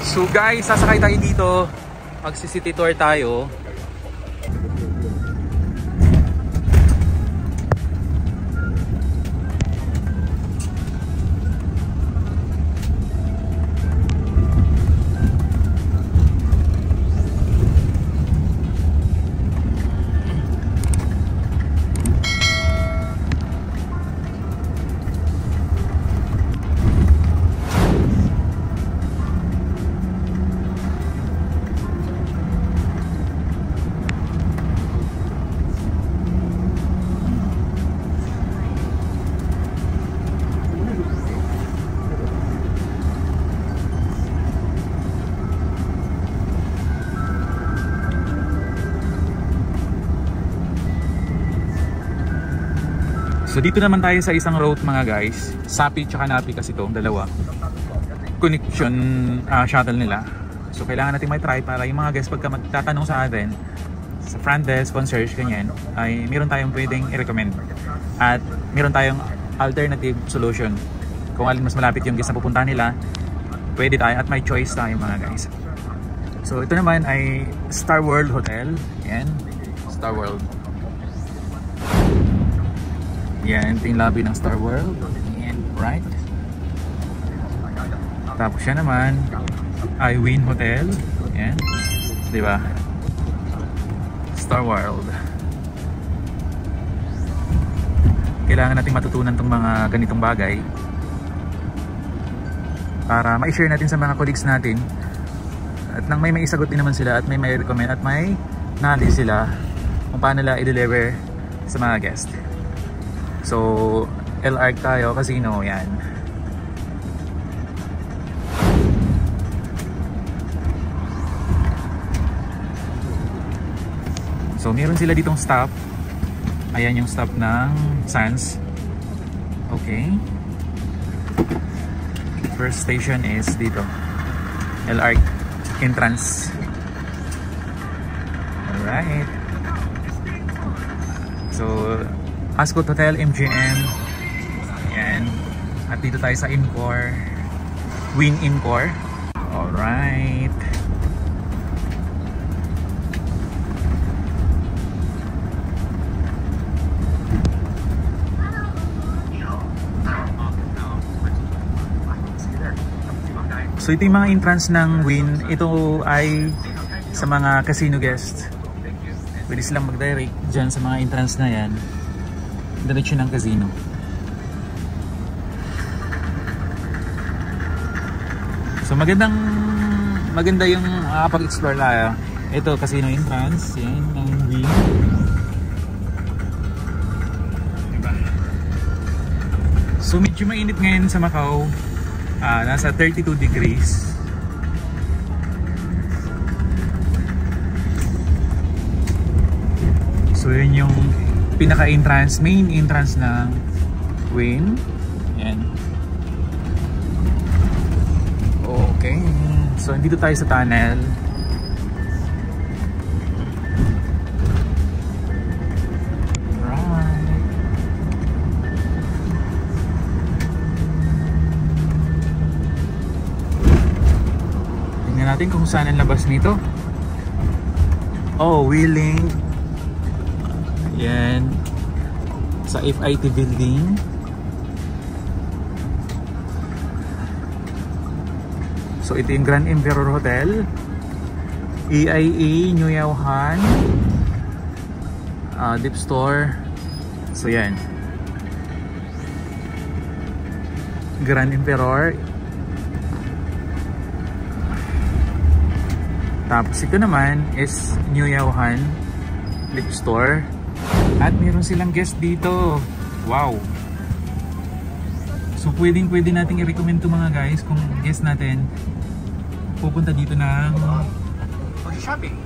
So guys, sasakay tayo dito. Mag-city tour tayo. So dito naman tayo sa isang route mga guys. Sapi tsaka Napi kasi itong dalawa. Connection shuttle nila. So kailangan natin may try para yung mga guys pagka magtatanong sa atin sa front desk, concierge, ganyan, ay meron tayong pwedeng i-recommend. At meron tayong alternative solution. Kung alin mas malapit yung guys na pupuntahan nila, pwede tayo at may choice tayo mga guys. So ito naman ay Star World Hotel. Yan, Star World. Yan, ito yung lobby ng Star World. Yan, right? Tapos siya naman ay Wynn Hotel. Yan, diba? Star World. Kailangan natin matutunan tong mga ganitong bagay para ma-share natin sa mga colleagues natin. At nang may maisagot din naman sila at may recommend at may knowledge sila kung paano nila i-deliver sa mga guest. So, LARC tayo, casino, yan. So, meron sila ditong stop. Ayan yung stop ng Sands. Okay. First station is dito. LARC entrance. Alright. So, Ascot Hotel, MGM. Ayan. At dito tayo sa Encore. Wynn Encore. Alright. So ito yung mga entrance ng Wynn. Ito ay sa mga casino guests. Pwede silang mag-direct dyan sa mga entrance na yan. Diretso ng casino. So maganda yung pag-explore tayo. Ito casino entrance, yan ng Wynn. Diba? So medyo mainit ngayon sa Macau. Nasa 32 degrees. So yun yung pinaka-entrance, main entrance ng Wynn. Yan. Okay. So dito tayo sa tunnel. Right. Tingnan natin kung saan ang labas nito. Oh, Wheeling. Yan. Sa FIT building. So ito yung Grand Emperor Hotel, EIE, New Yao Han, Deep Store. So yan, Grand Emperor. Tapos ito naman is New Yao Han, Deep Store. At meron silang guest dito. Wow. So pwede nating i-recommend to mga guys kung guest natin pupunta dito ng shopping.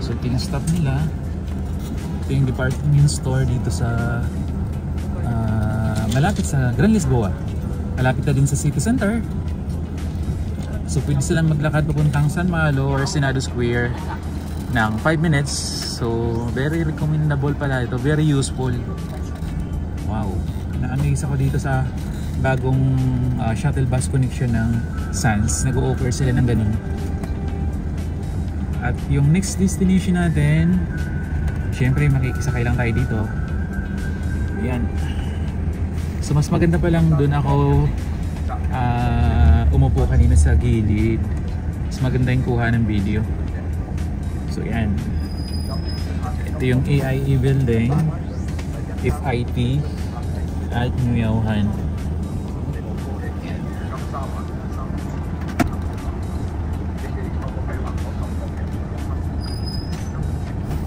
So ito yung stop nila. Ito yung department store dito sa malapit sa Grand Lisboa. Malapit na din sa City Center. So pwede silang maglakad papuntang San Malo or Senado Square ng 5 minutes. So very recommendable pala ito, very useful. Wow, na-amaze ako dito sa bagong shuttle bus connection ng SANS. Nag-o-offer sila ng ganun. At yung next destination natin, syempre makikisakay lang tayo dito. Ayan. So mas maganda pa lang dun ako umupo kanina sa gilid. Mas maganda yung kuha ng video. So ayan. Ito yung AIE building, FIT at Nguyen.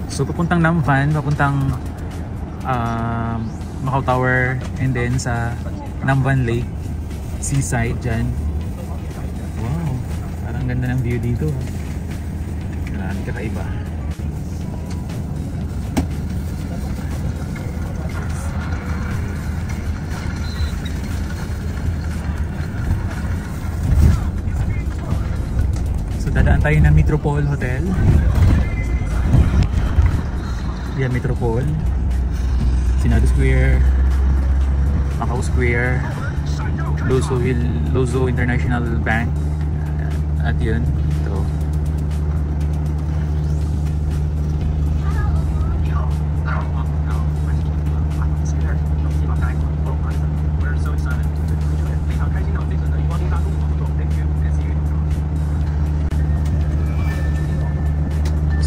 So papuntang Namvan, papuntang Macau Tower, and then sa Namvan Lake, seaside dyan. Wow, parang ganda ng view dito. Grabe, kakaiba. So dadaan tayo ng Metropole Hotel. Yan, Metropole, Senado Square, Macau Square, Lozo International Bank, at yun, ito.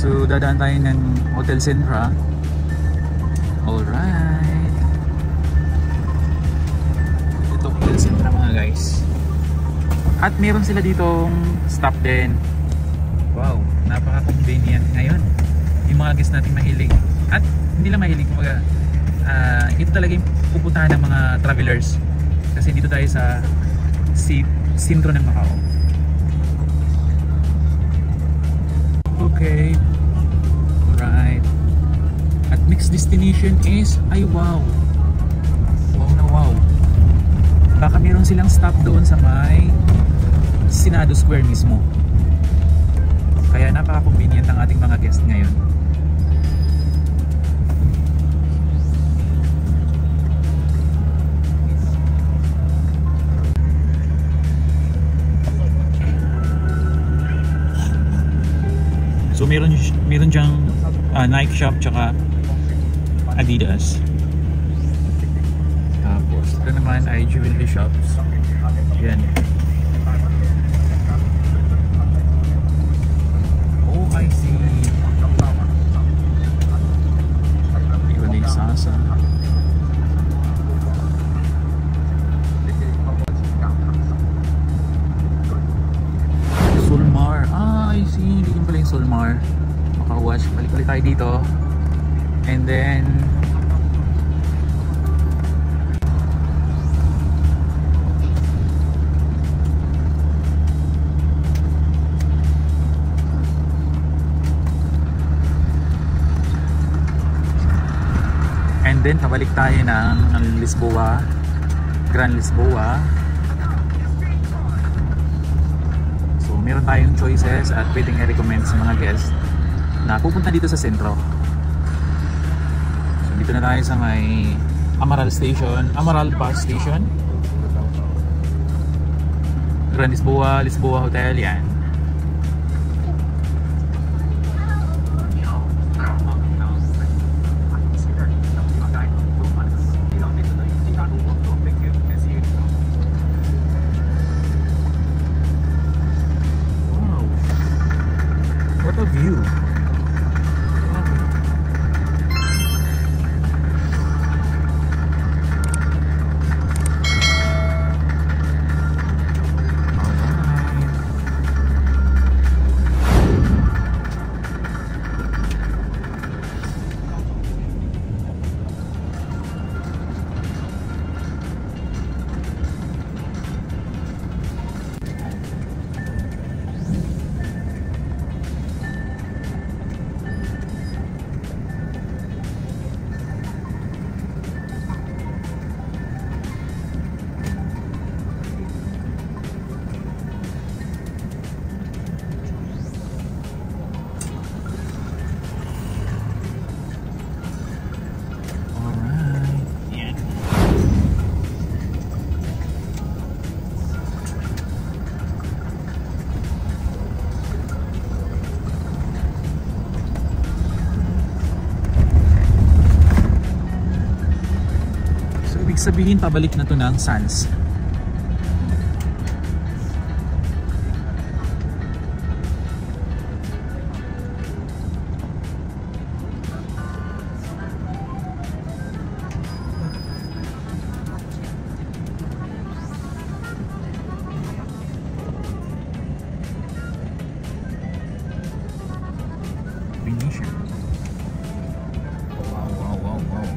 So dadaan tayo ng Hotel Centra. Alright, ito Hotel Centra mga guys. At meron sila ditong stop din. Wow, napaka-convenient ngayon. Yung mga guests natin mahilig. At hindi lang mahilig, kumbaga ito talaga yung pupuntahan ng mga travelers. Kasi dito tayo sa sentro ng Macau. Okay. Alright. At next destination is, ay wow. Wow na wow. Baka meron silang stop doon sa may Senado Square mismo. Kaya napaka-convenient ang ating mga guest ngayon. So meron diyang Nike shop tsaka Adidas. Tapos ito naman ay jewelry shops. Yan. Oh, I see. Ito na yung Sasa. Solmar. Ah, I see. Hindi ko pala yung Solmar. Maka-watch. Balik-balik tayo dito. And then pabalik tayo ng Lisboa, Grand Lisboa. So meron tayong choices at pwedeng i-recommend sa mga guests na pupunta dito sa sentro. So dito na tayo sa may Amaral Bus Station, Grand Lisboa, Lisboa Hotel, yan. View. Ibig sabihin, pabalik na to ng Sans. Venetian. Wow, wow, wow, wow.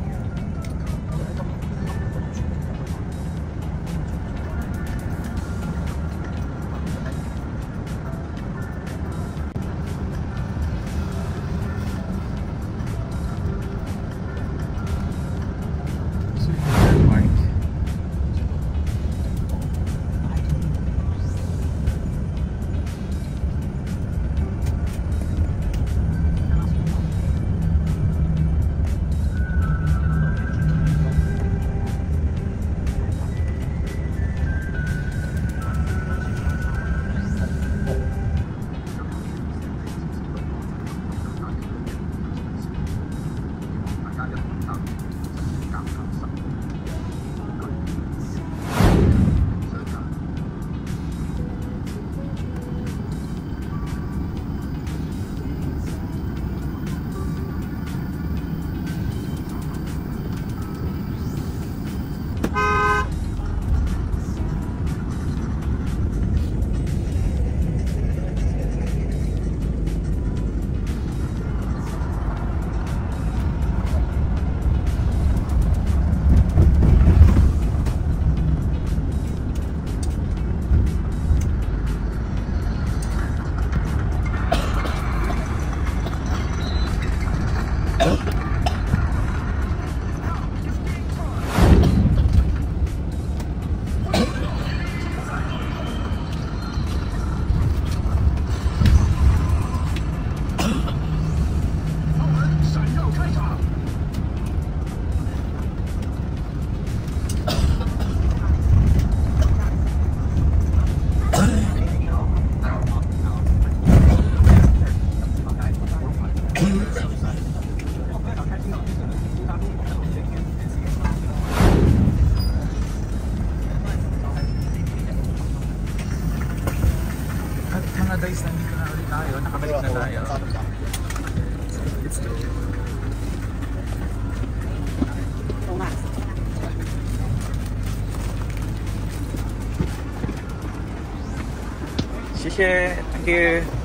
Guys, nandito na ulit tayo, nakabalik na tayo. Let's go. Thank you.